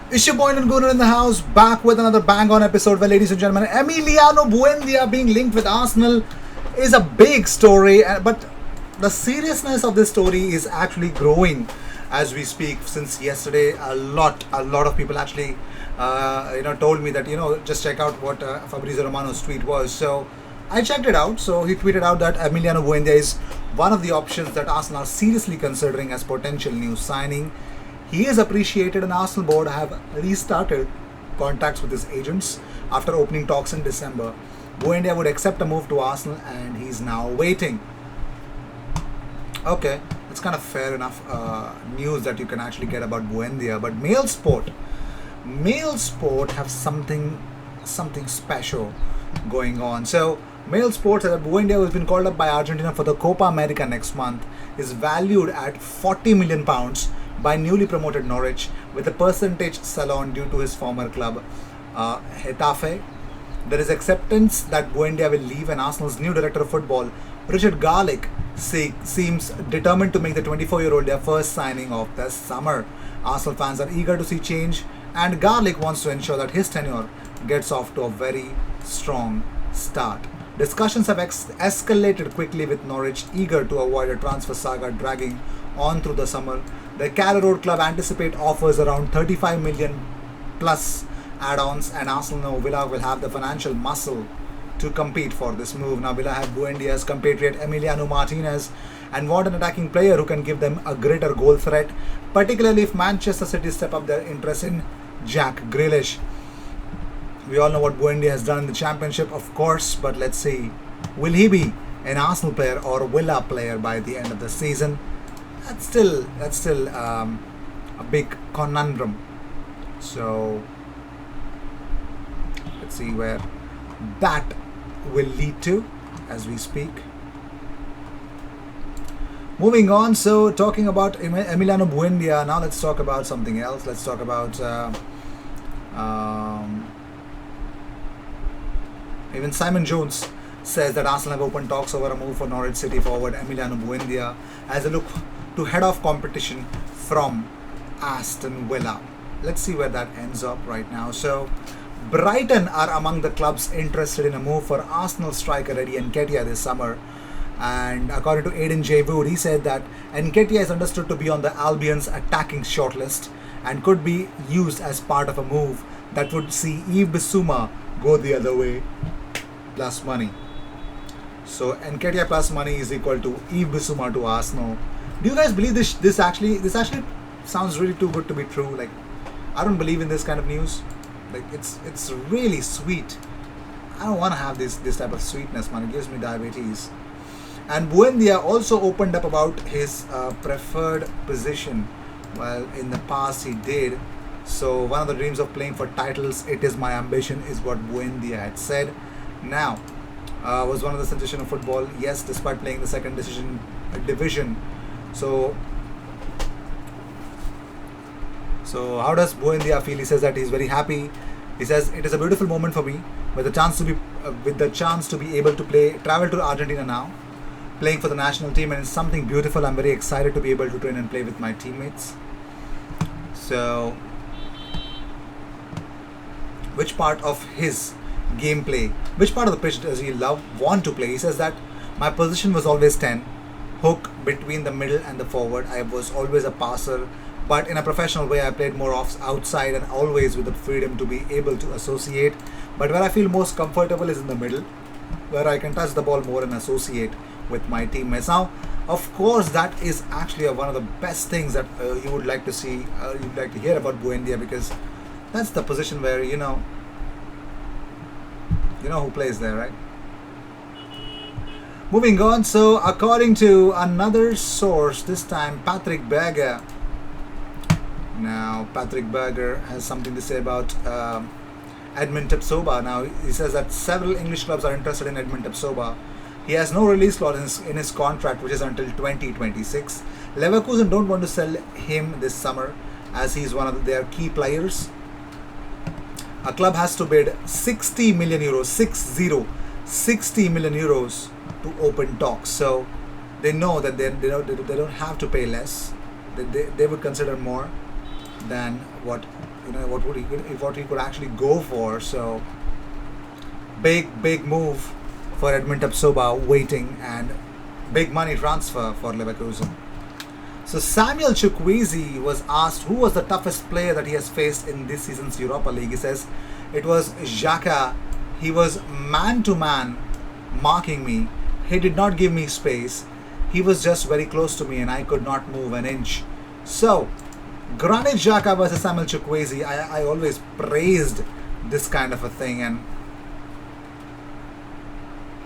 It's your boy Gunnar in the house, back with another bang on episode where, ladies and gentlemen, Emiliano Buendia being linked with Arsenal is a big story, but the seriousness of this story is actually growing as we speak. Since yesterday, a lot of people actually, told me that just check out what Fabrizio Romano's tweet was. So I checked it out. So he tweeted out that Emiliano Buendia is one of the options that Arsenal are seriously considering as potential new signing. He is appreciated, and Arsenal board have restarted contacts with his agents after opening talks in December. Buendia would accept a move to Arsenal, and he's now waiting. Okay, it's kind of fair enough news that you can actually get about Buendia, but Mail Sport have something special going on. So Mail Sport said that Buendia, who has been called up by Argentina for the Copa America next month, is valued at 40 million pounds by newly promoted Norwich, with a percentage sell-on due to his former club, Getafe. There is acceptance that Buendia will leave, and Arsenal's new director of football, Richard Garlick, seems determined to make the 24-year-old their first signing of the summer. Arsenal fans are eager to see change, and Garlick wants to ensure that his tenure gets off to a very strong start. Discussions have escalated quickly, with Norwich eager to avoid a transfer saga dragging on through the summer. The Carrow Road club anticipate offers around 35 million plus add-ons, and Arsenal and Villa will have the financial muscle to compete for this move. Now, Villa have Buendia's compatriot Emiliano Martinez and want an attacking player who can give them a greater goal threat, particularly if Manchester City step up their interest in Jack Grealish. We all know what Buendia has done in the Championship, of course, but let's see. Will he be an Arsenal player or a Villa player by the end of the season? That's still a big conundrum. So let's see where that will lead to as we speak. Moving on, so talking about Emiliano Buendia, now let's talk about something else. Let's talk about even Simon Jones says that Arsenal have opened talks over a move for Norwich City forward Emiliano Buendia as they look to head off competition from Aston Villa. Let's see where that ends up right now. So Brighton are among the clubs interested in a move for Arsenal striker Eddie Nketiah this summer. And according to Aidan J. Wood, he said that Nketiah is understood to be on the Albion's attacking shortlist and could be used as part of a move that would see Yves Bissouma go the other way plus money. So Nketiah plus money is equal to Yves Bissouma to Arsenal. Do you guys believe this actually sounds really too good to be true? Like, I don't believe in this kind of news. Like, it's really sweet. I don't want to have this type of sweetness, man. It gives me diabetes. And Buendia also opened up about his preferred position. Well, in the past he did. So one of the dreams of playing for titles, it is my ambition, is what Buendia had said. Now, was one of the sensation of football. Yes, despite playing the second division. So how does Buendia feel? He says that he's very happy. He says it is a beautiful moment for me, with the chance to be able to travel to Argentina now, playing for the national team, and it's something beautiful. I'm very excited to be able to train and play with my teammates. So, which part of his gameplay, which part of the pitch does he want to play? He says that my position was always 10, hook between the middle and the forward. I was always a passer, but in a professional way I played more outside and always with the freedom to be able to associate. But where I feel most comfortable is in the middle, where I can touch the ball more and associate with my teammates. Now, of course, that is actually one of the best things that you would like to see, you'd like to hear about Buendia, because that's the position where you know who plays there, right? Moving on, so according to another source, this time Patrick Berger. Now, Patrick Berger has something to say about Edmund Tipsoba. Now, he says that several English clubs are interested in Edmund Tipsoba. He has no release clause in his contract, which is until 2026. Leverkusen don't want to sell him this summer, as he's one of their key players. A club has to bid 60 million euros, 60 million euros to open talks. So they know that they don't have to pay less. They would consider more. than what he could actually go for. So big move for Edmund Tapsoba waiting, and big money transfer for Leverkusen. So Samuel Chukwueze was asked who was the toughest player that he has faced in this season's Europa League. He says it was Xhaka. He was man to man marking me. He did not give me space. He was just very close to me and I could not move an inch. So Granit Xhaka versus Samuel Chukwueze. I always praised this kind of a thing, and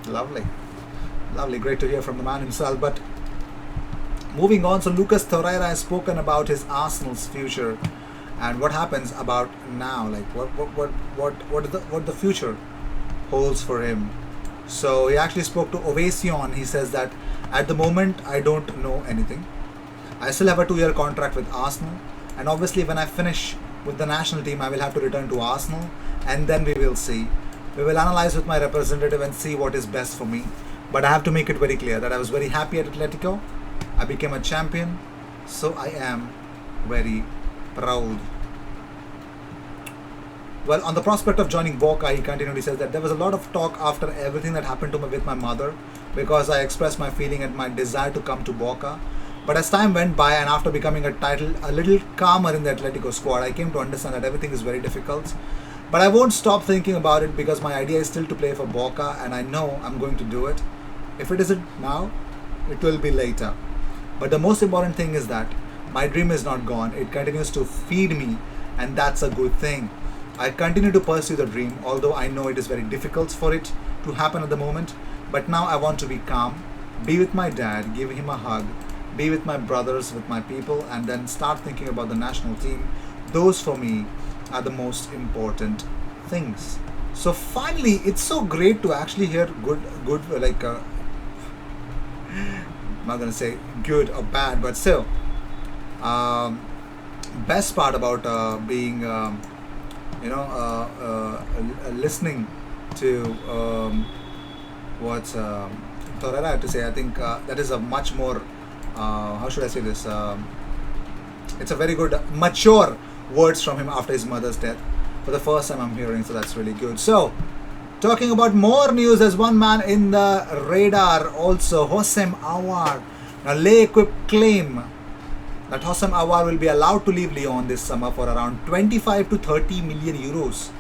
lovely, great to hear from the man himself. But moving on, so Lucas Torreira has spoken about his Arsenal's future and what happens about now, like what the future holds for him. So he actually spoke to Ovation. He says that at the moment I don't know anything. I still have a 2-year contract with Arsenal, and obviously when I finish with the national team I will have to return to Arsenal, and then we will see. We will analyze with my representative and see what is best for me. But I have to make it very clear that I was very happy at Atletico. I became a champion, so I am very proud. Well, on the prospect of joining Boca, he continued. He says that there was a lot of talk after everything that happened to me with my mother, because I expressed my feeling and my desire to come to Boca. But as time went by and after becoming a little calmer in the Atletico squad, I came to understand that everything is very difficult. But I won't stop thinking about it, because my idea is still to play for Boca, and I know I'm going to do it. If it isn't now, it will be later. But the most important thing is that my dream is not gone. It continues to feed me, and that's a good thing. I continue to pursue the dream, although I know it is very difficult for it to happen at the moment. But now I want to be calm, be with my dad, give him a hug, be with my brothers, with my people, and then start thinking about the national team. Those for me are the most important things. So finally, it's so great to actually hear good I'm not gonna say good or bad, but still, best part about being listening to what Torreira had to say. I think that is a much more how should I say this? It's a very good, mature words from him after his mother's death. For the first time I'm hearing, so that's really good. So, talking about more news, there's one man in the radar also, Hossein Aouar. Now, L'Equipe claim that Hossein Aouar will be allowed to leave Lyon this summer for around 25 to 30 million euros.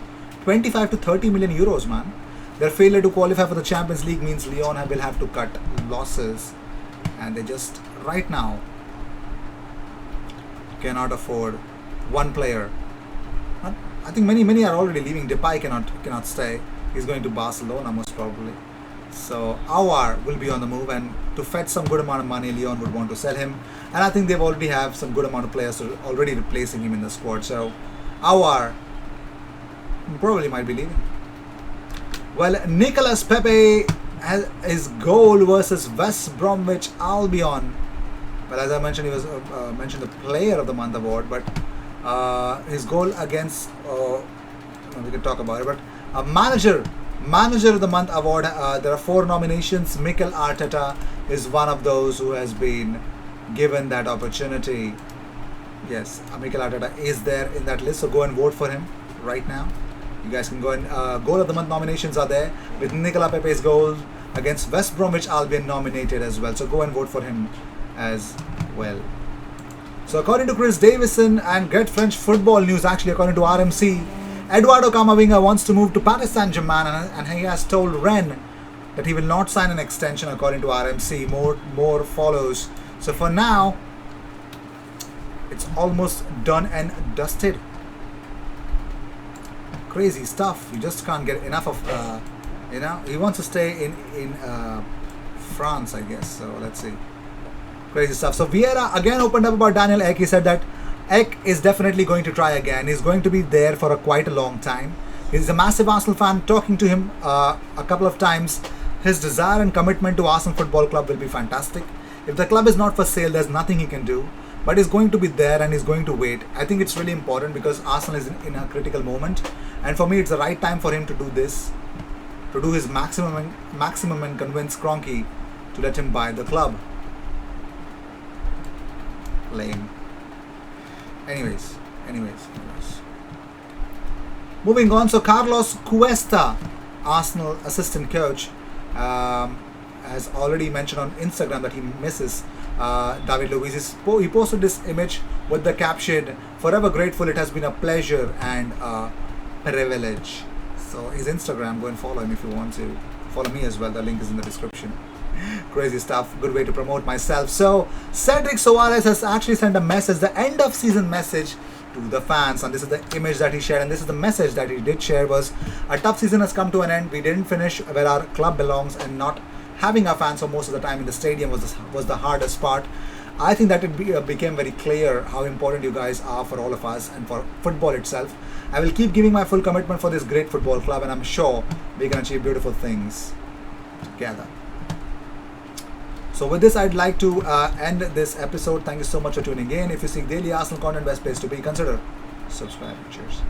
25 to 30 million euros, man. Their failure to qualify for the Champions League means Lyon will have to cut losses, and they just right now cannot afford one player. I think many are already leaving. Depay cannot stay. He's going to Barcelona most probably. So Aouar will be on the move, and to fetch some good amount of money, Lyon would want to sell him. And I think they've already have some good amount of players already replacing him in the squad. So Aouar probably might be leaving. Well, Nicolas Pepe has his goal versus West Bromwich Albion. Well, as I mentioned, he was mentioned the Player of the Month award, but his goal against we can talk about it, but Manager of the Month award, there are 4 nominations. Mikel Arteta is one of those who has been given that opportunity. Yes, Mikel Arteta is there in that list, so go and vote for him right now. You guys can go and Goal of the Month nominations are there, with Nicolas Pepe's goal against West Bromwich Albion nominated as well, so go and vote for him as well. So according to Chris Davison and Get French Football News, actually according to RMC, Eduardo Camavinga wants to move to Paris Saint-Germain, and he has told Rennes that he will not sign an extension according to RMC. More follows. So for now, it's almost done and dusted. Crazy stuff. You just can't get enough of, he wants to stay in France, I guess. So let's see. Crazy stuff. So Vieira again opened up about Daniel Ek. He said that Ek is definitely going to try again. He's going to be there for quite a long time. He's a massive Arsenal fan. Talking to him a couple of times, his desire and commitment to Arsenal Football Club will be fantastic. If the club is not for sale, there's nothing he can do. But he's going to be there and he's going to wait. I think it's really important because Arsenal is in a critical moment. And for me, it's the right time for him to do this. To do his maximum and convince Kroenke to let him buy the club. Lame. Anyways, Anyways. Moving on, so Carlos Cuesta, Arsenal assistant coach, has already mentioned on Instagram that he misses David Luiz. He posted this image with the caption, "Forever grateful, it has been a pleasure and a privilege." So his Instagram, go and follow him if you want to. Follow me as well, the link is in the description. Crazy stuff, good way to promote myself. So Cedric Soares has actually sent a message, the end of season message to the fans, and this is the image that he shared, and this is the message that he did share was, "A tough season has come to an end. We didn't finish where our club belongs, and not having our fans for most of the time in the stadium was the hardest part. I think that it became very clear how important you guys are for all of us and for football itself. I will keep giving my full commitment for this great football club, and I'm sure we can achieve beautiful things together." So with this, I'd like to end this episode. Thank you so much for tuning in. If you seek daily Arsenal content, best place to be. Consider subscribing. Cheers.